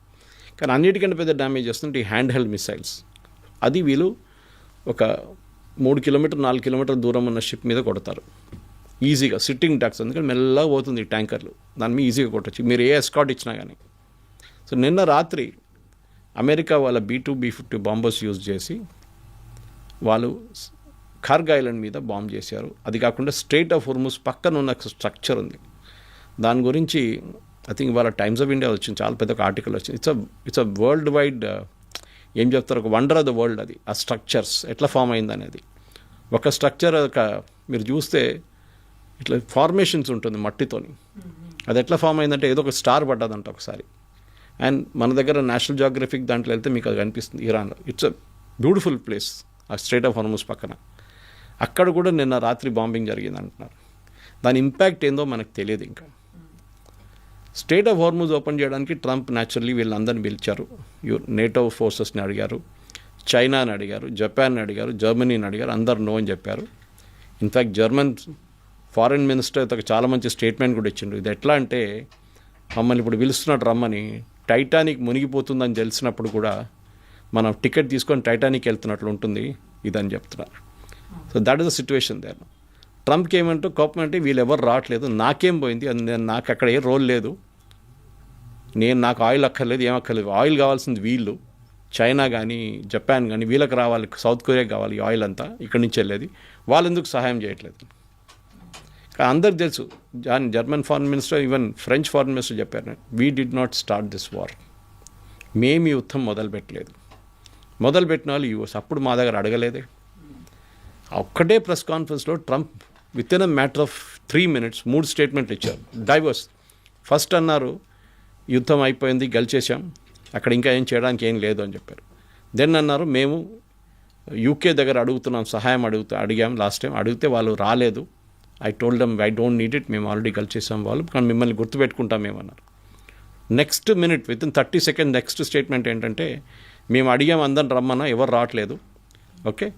కానీ అన్నిటికంటే పెద్ద డ్యామేజ్ చేస్తుంటే ఈ హ్యాండ్ హెల్డ్ మిసైల్స్. అది వీళ్ళు ఒక 3 కిలోమీటర్ 4 కిలోమీటర్ దూరం ఉన్న షిప్ మీద కొడతారు ఈజీగా, సిట్టింగ్ టాక్స్. ఎందుకంటే మెల్లగా పోతుంది ఈ ట్యాంకర్లు, దాని మీద ఈజీగా కొట్టచ్చు మీరు ఏ ఎస్కాట్ ఇచ్చినా కానీ. సో నిన్న రాత్రి అమెరికా వాళ్ళ B-2 B-50 బాంబర్స్ యూజ్ చేసి వాళ్ళు కార్గ్ ఐలాండ్ మీద బాంబ్ చేశారు. అది కాకుండా స్ట్రెయిట్ ఆఫ్ హోర్ముజ్ పక్కన ఉన్న స్ట్రక్చర్ ఉంది, దాని గురించి ఐ థింక్ వాళ్ళ టైమ్స్ ఆఫ్ ఇండియా వచ్చింది, చాలా పెద్ద ఒక ఆర్టికల్ వచ్చింది. ఇట్స్ అ వరల్డ్ వైడ్ ఏం చెప్తారు, ఒక వండర్ ఆఫ్ ద వరల్డ్. అది ఆ స్ట్రక్చర్స్ ఎట్లా ఫామ్ అయింది అనేది. ఒక స్ట్రక్చర్ మీరు చూస్తే ఇట్లా ఫార్మేషన్స్ ఉంటుంది మట్టితోని, అది ఎట్లా ఫామ్ అయిందంటే ఏదో ఒక స్టార్ పడ్డదంట ఒకసారి. అండ్ మన దగ్గర నేషనల్ జియోగ్రఫిక్ దాంట్లో వెళ్తే మీకు అది కనిపిస్తుంది ఇరాన్లో. ఇట్స్ అ బ్యూటిఫుల్ ప్లేస్ ఆ స్ట్రెయిట్ ఆఫ్ హార్ముజ్ పక్కన. అక్కడ కూడా నిన్న రాత్రి బాంబింగ్ జరిగింది అంటున్నారు. దాని ఇంపాక్ట్ ఏందో మనకు తెలియదు ఇంకా. స్ట్రెయిట్ ఆఫ్ హార్ముజ్ ఓపెన్ చేయడానికి ట్రంప్ న్యాచురల్లీ వీళ్ళందరినీ పిలిచారు. నేటో ఫోర్సెస్ని అడిగారు, చైనాని అడిగారు, జపాన్ని అడిగారు, జర్మనీని అడిగారు. అందరు నో అని చెప్పారు. ఇన్ఫ్యాక్ట్ జర్మన్ ఫారిన్ మినిస్టర్ చాలా మంచి స్టేట్మెంట్ కూడా ఇచ్చిండు. ఇది ఎట్లా అంటే మమ్మల్ని ఇప్పుడు పిలుస్తున్నాడు రమ్మని, టైటానిక్ మునిగిపోతుందని తెలిసినప్పుడు కూడా మనం టికెట్ తీసుకొని టైటానిక్ వెళ్తున్నట్లు ఉంటుంది ఇదని చెప్తున్నారు. So that is the situation there. ట్రంప్కి ఏమంటూ కోపం అంటే వీళ్ళు ఎవరు రావట్లేదు, నాకేం పోయింది, నాకు అక్కడ ఏ రోల్ లేదు, నాకు ఆయిల్ అక్కర్లేదు, ఏం అక్కర్లేదు, ఆయిల్ కావాల్సింది వీళ్ళు, చైనా కానీ జపాన్ కానీ వీళ్ళకి రావాలి, సౌత్ కొరియాకి కావాలి ఈ ఆయిల్ అంతా, ఇక్కడి నుంచి వెళ్ళేది, వాళ్ళు ఎందుకు సహాయం చేయట్లేదు. అందరికి తెలుసు, German foreign minister, even French foreign minister చెప్పారు, we did not start this war, మేము ఈ యుద్ధం మొదలుపెట్టలేదు, మొదలుపెట్టిన వాళ్ళు యూఎస్, అప్పుడు మా దగ్గర అడగలేదే. ఒక్కటే ప్రెస్ కాన్ఫరెన్స్లో Trump with in a matter of 3 minutes 3 స్టేట్మెంట్లు ఇచ్చారు, డైవర్స్. ఫస్ట్ అన్నారు యుద్ధం అయిపోయింది, గెలిచేసాం, అక్కడ ఇంకా ఏం చేయడానికి ఏం లేదు అని చెప్పారు. దెన్ అన్నారు మేము యూకే దగ్గర అడుగుతున్నాం, సహాయం అడిగాం లాస్ట్ టైం, అడిగితే వాళ్ళు రాలేదు, I told them I don't need it, మేము ఆల్రెడీ గెలిచేసాం వాళ్ళు, కానీ మిమ్మల్ని గుర్తుపెట్టుకుంటాం మేమన్నారు. Next minute within 30 seconds next statement ఏంటంటే మేము అడిగాం అందరిని రమ్మన్నా, ఎవరు రావట్లేదు, ఓకే,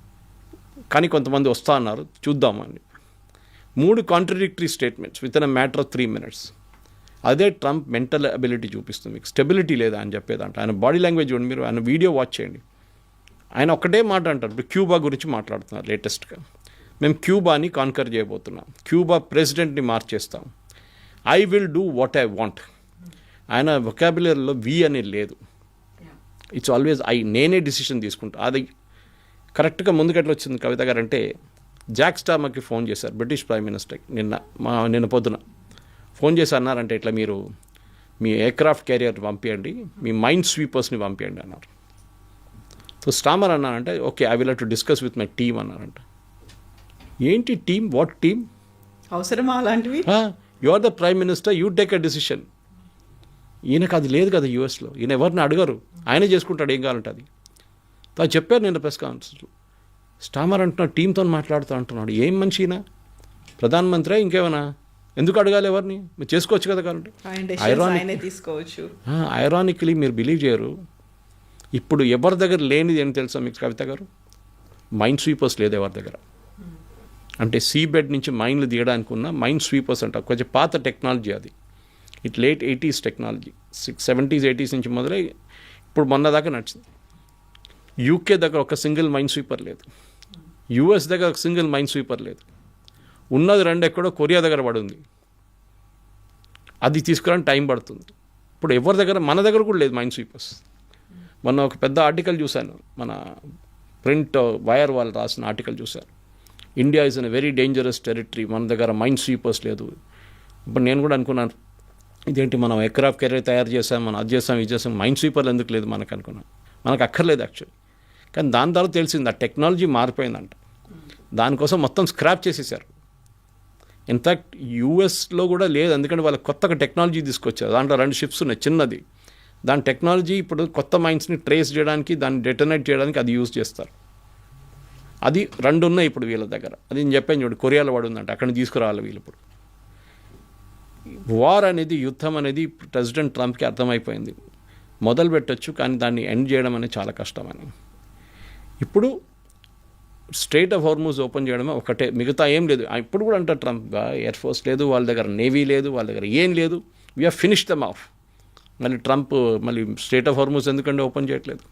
కానీ కొంతమంది వస్తా అన్నారు చూద్దామని. 3 contradictory statements with in a matter of 3 minutes. అదే ట్రంప్ మెంటల్ అబిలిటీ చూపిస్తుంది, మీకు స్టెబిలిటీ లేదా అని చెప్పేదంట. ఆయన బాడీ లాంగ్వేజ్ చూడండి, మీరు ఆయన వీడియో వాచ్ చేయండి. ఆయన ఒకటే మాట అంటారు, ఇప్పుడు క్యూబా గురించి మాట్లాడుతున్నారు లేటెస్ట్గా, మేము క్యూబాని కాన్కర్ చేయబోతున్నాం, క్యూబా ప్రెసిడెంట్ని మార్చేస్తాం, I will do what I want. ఆయన వొకాబులరీలో వి అనేది లేదు, ఇట్స్ ఆల్వేస్ ఐ, నేనే డిసిషన్ తీసుకుంటా. అది కరెక్ట్గా ముందుకెట్లా వచ్చింది కవిత గారు అంటే, జాక్ స్టార్మర్కి ఫోన్ చేశారు బ్రిటిష్ ప్రైమ్ మినిస్టర్ నిన్న పొద్దున ఫోన్ చేసి అన్నారంటే, ఇట్లా మీరు మీ ఎయిర్క్రాఫ్ట్ క్యారియర్ పంపించండి, మీ మైండ్ స్వీపర్స్ని పంపించండి అన్నారు. సో స్టామర్ అన్నారంటే okay I will have to discuss with my team అన్నారంట. ఏంటి టీమ్, వాట్ టీమ్, అవసరమా అలాంటివి? You are the prime minister, you take a decision. ఈయనకు అది లేదు కదా యూఎస్లో, ఈయన ఎవరిని అడగరు, ఆయనే చేసుకుంటాడు ఏం కావాలంటే అది. అది చెప్పారు నేను ప్రెస్ కాన్ఫరెన్స్లో. స్టామర్ అంటున్నాడు టీంతో మాట్లాడుతూ అంటున్నాడు, ఏం మనిషి ఈయన, ప్రధానమంత్రి ఇంకేమైనా, ఎందుకు అడగాలి ఎవరిని, మీరు చేసుకోవచ్చు కదా కావాలంటే. ఐరానిక్లీ మీరు బిలీవ్ చేయరు, ఇప్పుడు ఎవరి దగ్గర లేనిది ఏం తెలుసా మీకు కవిత గారు, మైండ్ స్వీపర్స్ లేదు ఎవరి దగ్గర. అంటే సీ బెడ్ నుంచి మైండ్లు తీయడానికి ఉన్న మైండ్ స్వీపర్స్ అంట, కొంచెం పాత టెక్నాలజీ అది, it late 80s technology, 70s 80s నుంచి మొదలై ఇప్పుడు మొన్న దాకా నడిచింది. యూకే దగ్గర ఒక సింగిల్ మైండ్ స్వీపర్ లేదు, యూఎస్ దగ్గర ఒక సింగిల్ మైండ్ స్వీపర్ లేదు, ఉన్నది 2 ఎక్కడో కొరియా దగ్గర పడుంది, అది తీసుకురావడానికి టైం పడుతుంది. ఇప్పుడు ఎవరి దగ్గర, మన దగ్గర కూడా లేదు మైండ్ స్వీపర్స్. మొన్న ఒక పెద్ద ఆర్టికల్ చూశాను, మన ప్రింట్ వైర్ వాళ్ళు రాసిన ఆర్టికల్ చూశాను, India is in a very dangerous territory, మన దగ్గర మైండ్ స్వీపర్స్ లేదు. ఇప్పుడు నేను కూడా అనుకున్నాను ఇదేంటి మనం ఎయిర్క్రాఫ్ట్ కెరీర్ తయారు చేసాం, మనం అది చేసాం ఇది చేసాం, మైండ్ స్వీపర్లు ఎందుకు లేదు మనకు అనుకున్నాను. మనకు అక్కర్లేదు యాక్చువల్లీ, కానీ దాని తర్వాత తెలిసింది ఆ టెక్నాలజీ మారిపోయిందంట, దానికోసం మొత్తం స్క్రాప్ చేసేసారు. ఇన్ఫ్యాక్ట్ యూఎస్లో కూడా లేదు, ఎందుకంటే వాళ్ళకి కొత్తగా టెక్నాలజీ తీసుకొచ్చారు, దాంట్లో 2 షిప్స్ ఉన్నాయి చిన్నది, దాని టెక్నాలజీ ఇప్పుడు కొత్త మైండ్స్ని ట్రేస్ చేయడానికి, దాన్ని డెటోనేట్ చేయడానికి అది యూజ్ చేస్తారు. అది 2 ఉన్నాయి ఇప్పుడు వీళ్ళ దగ్గర, అది నేను చెప్పాను చూడు, కొరియాలో పడుందంట, అక్కడిని తీసుకురావాలి వీళ్ళు. ఇప్పుడు వార్ అనేది, యుద్ధం అనేది ప్రెసిడెంట్ ట్రంప్కి అర్థమైపోయింది, మొదలు పెట్టచ్చు కానీ దాన్ని ఎండ్ చేయడం అనేది చాలా కష్టమని. ఇప్పుడు స్ట్రైట్ ఆఫ్ హార్మూజ్ ఓపెన్ చేయడమే ఒకటే, మిగతా ఏం లేదు. ఇప్పుడు కూడా అంటారు ట్రంప్, ఎయిర్ ఫోర్స్ లేదు, వాళ్ళ దగ్గర నేవీ లేదు, వాళ్ళ దగ్గర ఏం లేదు, we have finish them off. మళ్ళీ ట్రంప్ మళ్ళీ స్ట్రైట్ ఆఫ్ హార్మూజ్ ఎందుకంటే ఓపెన్ చేయట్లేదు?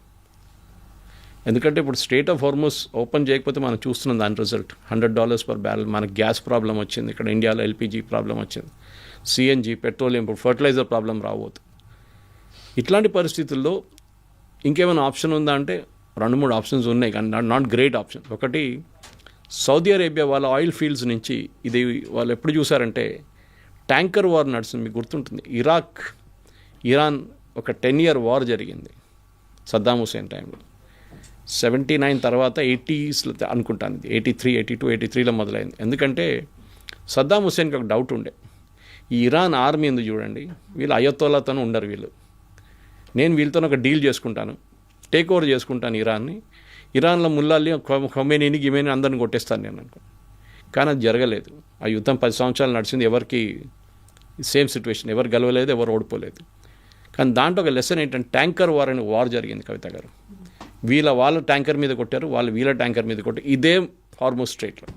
ఎందుకంటే ఇప్పుడు స్ట్రైట్ ఆఫ్ హార్మూజ్ ఓపెన్ చేయకపోతే మనం చూస్తున్నాం దాని రిజల్ట్. $100 per barrel. మనకు గ్యాస్ ప్రాబ్లం వచ్చింది, ఇక్కడ ఇండియాలో ఎల్పిజి ప్రాబ్లం వచ్చింది, సిఎన్జి, పెట్రోలియం, ఇప్పుడు ఫర్టిలైజర్ ప్రాబ్లం రాబోతుంది. ఇట్లాంటి పరిస్థితుల్లో ఇంకేమైనా ఆప్షన్ ఉందా అంటే 2-3 ఆప్షన్స్ ఉన్నాయి, కానీ నాట్ గ్రేట్ ఆప్షన్. ఒకటి, సౌదీ అరేబియా వాళ్ళ ఆయిల్ ఫీల్డ్స్ నుంచి ఇది వాళ్ళు ఎప్పుడు చూసారంటే ట్యాంకర్ వార్ నడుస్తుంది. మీకు గుర్తుంటుంది, ఇరాన్ ఒక 10-year వార్ జరిగింది సద్దాం హుసేన్ టైంలో. 79 తర్వాత 80s అనుకుంటాను, 83, 82, 83లో మొదలైంది. ఎందుకంటే సద్దాం హుసేన్కి ఒక డౌట్ ఉండే, ఈ ఇరాన్ ఆర్మీ ఎందుకు చూడండి, వీళ్ళు అయతోలాతోనే ఉండరు, నేను వీళ్ళతో ఒక డీల్ చేసుకుంటాను, టేక్ ఓవర్ చేసుకుంటాను ఇరాన్ని, ఇరాన్లో ముల్లాల్ని, ఖొమేనీని, గిమేని అందరిని కొట్టేస్తాను నేను అనుకున్నాను. కానీ అది జరగలేదు. ఆ యుద్ధం 10 సంవత్సరాలు నడిచింది, ఎవరికి సేమ్ సిచ్యువేషన్, ఎవరు గెలవలేదు, ఎవరు ఓడిపోలేదు. కానీ దాంట్లో ఒక లెసన్ ఏంటంటే ట్యాంకర్ వార్ అనే వార్ జరిగింది కవిత గారు. వాళ్ళ ట్యాంకర్ మీద కొట్టారు, వీళ్ళ ట్యాంకర్ మీద కొట్టారు, ఇదే హార్మూజ్ స్ట్రైట్లో.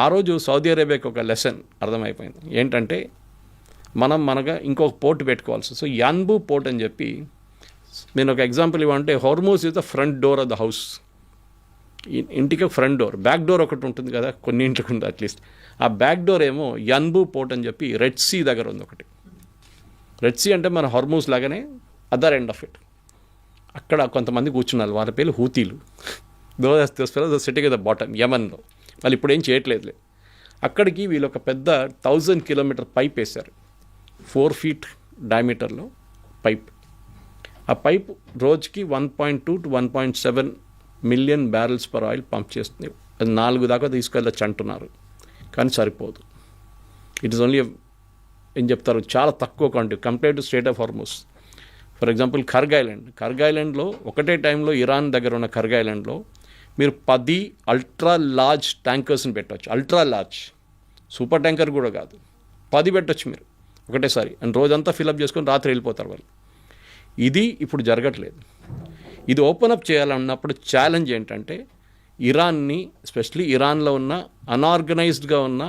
ఆ రోజు సౌదీ అరేబియాకి ఒక లెసన్ అర్థమైపోయింది, ఏంటంటే మనగా ఇంకొక పోర్ట్ పెట్టుకోవాల్సి. సో యాన్బు పోర్ట్ అని చెప్పి, నేను ఒక ఎగ్జాంపుల్ ఇవ్వంటే, Hormuz is the front door of the house. ఇంటికి ఫ్రంట్ డోర్, బ్యాక్ డోర్ ఒకటి ఉంటుంది కదా, కొన్ని ఇంట్లోకి ఉంది అట్లీస్ట్. ఆ బ్యాక్ డోర్ ఏమో యాన్బు పోర్ట్ అని చెప్పి రెడ్ సీ దగ్గర ఉంది ఒకటి. రెడ్ సీ అంటే మన హార్మూజ్ లాగానే అదర్ ఎండ్ ఆఫ్ ఇట్. అక్కడ కొంతమంది కూర్చున్నారు, వాళ్ళ పేర్లు హూతీలు. Those sitting at the bottom, యమన్లో. వాళ్ళు ఇప్పుడు ఏం చేయట్లేదులే. అక్కడికి వీళ్ళు ఒక పెద్ద 1000 kilometer పైప్ వేశారు, 4 feet డయామీటర్లో పైప్. ఆ పైప్ రోజుకి 1.2 to 1.7 million barrels per oil pump చేస్తుంది. అది 4 దాకా తీసుకెళ్ళచ్చు అంటున్నారు, కానీ సరిపోదు. ఇట్ ఈస్ ఓన్లీ ఏం చెప్తారు, చాలా తక్కువ quantity compare to strait of Hormuz. For example Kharg ఐలాండ్లో ఒకటే టైంలో ఇరాన్ దగ్గర ఉన్న కర్గ్ ఐలాండ్లో మీరు 10 అల్ట్రా లార్జ్ ట్యాంకర్స్ని పెట్టవచ్చు. అల్ట్రా లార్జ్, సూపర్ ట్యాంకర్ కూడా కాదు, 10 పెట్టచ్చు మీరు ఒకటేసారి. అండ్ రోజంతా ఫిలప్ చేసుకొని రాత్రి వెళ్ళిపోతారు వాళ్ళు. ఇది ఇప్పుడు జరగట్లేదు. ఇది ఓపెన్ అప్ చేయాలన్నప్పుడు ఛాలెంజ్ ఏంటంటే ఇరాన్ని, ఎస్పెషలీ ఇరాన్లో ఉన్న అన్ఆర్గనైజ్డ్గా ఉన్న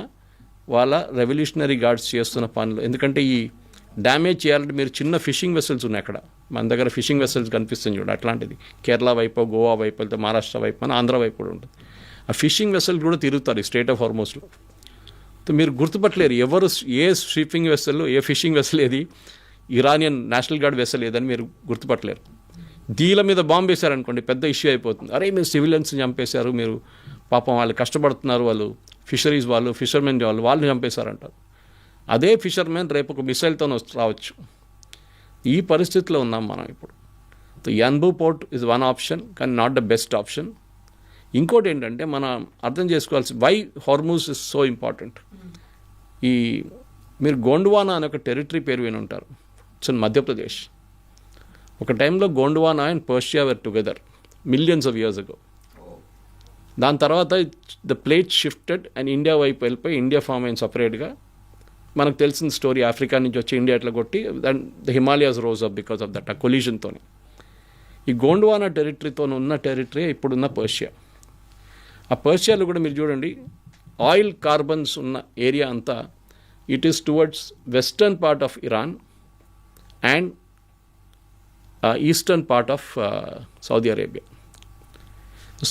వాళ్ళ రెవల్యూషనరీ గార్డ్స్ చేస్తున్న పనులు. ఎందుకంటే ఈ డ్యామేజ్ చేయాలంటే మీరు చిన్న ఫిషింగ్ వెసల్స్ ఉన్నాయి అక్కడ, మన దగ్గర ఫిషింగ్ వెసల్స్ కనిపిస్తుంది చూడండి, అట్లాంటిది కేరళ వైపు, గోవా వైపు, వెళ్తే మహారాష్ట్ర వైపు, మన ఆంధ్ర వైపు కూడా ఉంటుంది. ఆ ఫిషింగ్ వెసల్ కూడా తిరుగుతారు ఈ స్ట్రైట్ ఆఫ్ హార్మూజ్లో. మీరు గుర్తుపట్టలేరు ఎవరు ఏ షిప్పింగ్ వెసల్, ఏ ఫిషింగ్ వెసల్ ఏది ఇరానియన్ నేషనల్ గార్డ్ వెసల్ ఏదని మీరు గుర్తుపట్టలేరు. దీల మీద బాంబు వేశారనుకోండి, పెద్ద ఇష్యూ అయిపోతుంది. అరే మీరు సివిలియన్స్ని చంపేశారు, మీరు పాపం వాళ్ళు కష్టపడుతున్నారు, వాళ్ళు ఫిషరీస్ వాళ్ళు, ఫిషర్మెన్ వాళ్ళని చంపేశారంటారు. అదే ఫిషర్మెన్ రేపు ఒక మిసైల్తో రావచ్చు. ఈ పరిస్థితిలో ఉన్నాం మనం ఇప్పుడు. Yanbu port is one option, కానీ నాట్ ద బెస్ట్ ఆప్షన్. ఇంకోటి ఏంటంటే మనం అర్థం చేసుకోవాల్సి, why Hormuz is so important. ఈ మీరు గోండ్వానా అనే ఒక టెరిటరీ పేరు విని ఉంటారు, ఇట్స్ ఇన్ మధ్యప్రదేశ్. ఒక టైంలో Gondwana and Persia were together millions of years ago. దాని తర్వాత the plate shifted and India వైపు వెళ్ళిపోయి ఇండియా ఫామ్ అయిన సపరేట్గా. మనకు తెలిసిన స్టోరీ, ఆఫ్రికా నుంచి వచ్చి ఇండియా ఎట్లా కొట్టి the Himalayas rose up because of that, ఆ కొలిజన్తోనే. ఈ గోండ్వానా టెరిటరీతో ఉన్న టెరిటరీ ఇప్పుడున్న పర్షియా. ఆ పర్షియాలో కూడా మీరు చూడండి, ఆయిల్ కార్బన్స్ ఉన్న ఏరియా అంతా it is towards western part of Iran and eastern part of Saudi Arabia.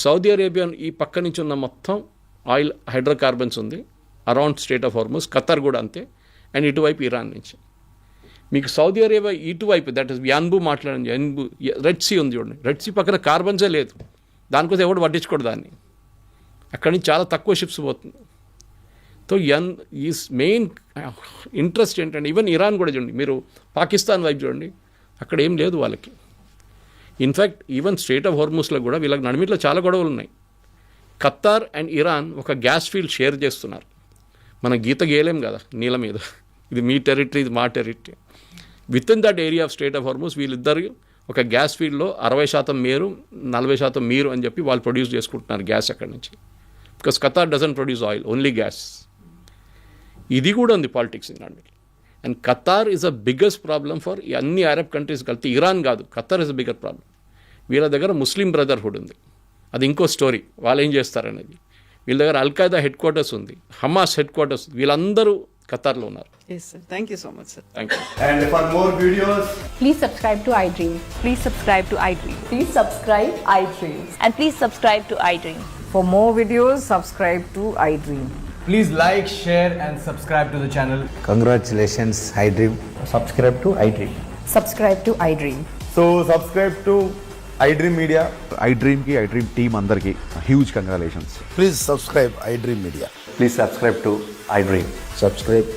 Saudi Arabia ఈ పక్క నుంచి ఉన్న మొత్తం ఆయిల్ హైడ్రోకార్బన్స్ ఉంది around straight of Hormuz. Qatar కూడా అంతే. అండ్ ఇటువైపు ఇరాన్ నుంచి మీకు సౌదీ అరేబియా ఇటువైపు, దట్ ఈస్ యాన్బు మాట్లాడండి, యాన్బు రెడ్ సీ ఉంది చూడండి, రెడ్ సీ పక్కన కార్బన్సే లేదు, దానికోసం ఎవడు పట్టించుకోడు దాన్ని. అక్కడి నుంచి చాలా తక్కువ షిప్స్ పోతుంది. సో ఈ మెయిన్ ఇంట్రెస్ట్ ఏంటంటే, ఈవెన్ ఇరాన్ కూడా చూడండి, మీరు పాకిస్తాన్ వైపు చూడండి, అక్కడ ఏం లేదు వాళ్ళకి. ఇన్ఫ్యాక్ట్ ఈవెన్ స్ట్రైట్ ఆఫ్ హార్మూజ్లో కూడా వీళ్ళకి నడిమిట్లో చాలా గొడవలు ఉన్నాయి. ఖతార్ అండ్ ఇరాన్ ఒక గ్యాస్ ఫీల్డ్ షేర్ చేస్తున్నారు. మన గీత గేయలేం కదా నీళ్ళ మీద, ఇది మీ టెరిటరీ, ఇది మా territory. With in that area of straight of Hormuz వీళ్ళిద్దరు ఒక గ్యాస్ ఫీల్డ్లో 60% మీరు, 40% మీరు అని చెప్పి వాళ్ళు ప్రొడ్యూస్ చేసుకుంటున్నారు గ్యాస్ అక్కడి నుంచి. Because Qatar doesn't produce oil, only gas. ఇది కూడా ఉంది పాలిటిక్స్ దాంట్లో. And Qatar is a biggest problem for అన్ని అరబ్ కంట్రీస్ కలిపి. ఇరాన్ కాదు, Qatar is a bigger problem. వీళ్ళ దగ్గర ముస్లిం బ్రదర్హుడ్ ఉంది, అది ఇంకో స్టోరీ. వాళ్ళు ఏం చేస్తారనేది. వీళ్ళ దగ్గర అల్ఖైదా హెడ్ క్వార్టర్స్ ఉంది, హమాస్ హెడ్ క్వార్టర్స్, వీళ్ళందరూ ఖతార్లో ఉన్నారు. Yes sir, thank you so much sir. Thank you. And for more videos, Please subscribe to iDream. Please subscribe to iDream. Please subscribe iDream. And please subscribe to iDream. For more videos, subscribe to iDream. please like, share and subscribe to the channel. Congratulations, iDream. Subscribe to iDream. Subscribe to iDream. So subscribe to iDream Media. iDream की iDream team अंदर की huge congratulations. Please subscribe iDream Media. Please subscribe to iDream. Subscribe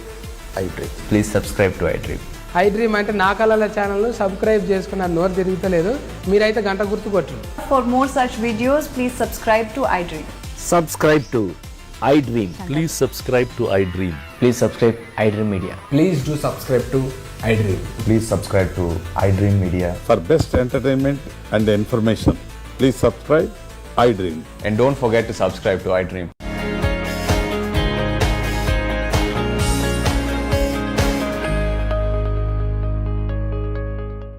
iDream. Please subscribe to iDream. iDream అంటే నా కళల ఛానల్ను subscribe చేసుకున్న నోరు తిరుగుతలేదు, మీరైతే గంట గుర్తు కొట్టండి. For more such videos, please subscribe to iDream. Subscribe to iDream. Please subscribe to iDream. Please subscribe iDream Media. Please do subscribe to iDream. Please subscribe to iDream Media. For best entertainment and information, please subscribe iDream. And don't forget to subscribe to iDream.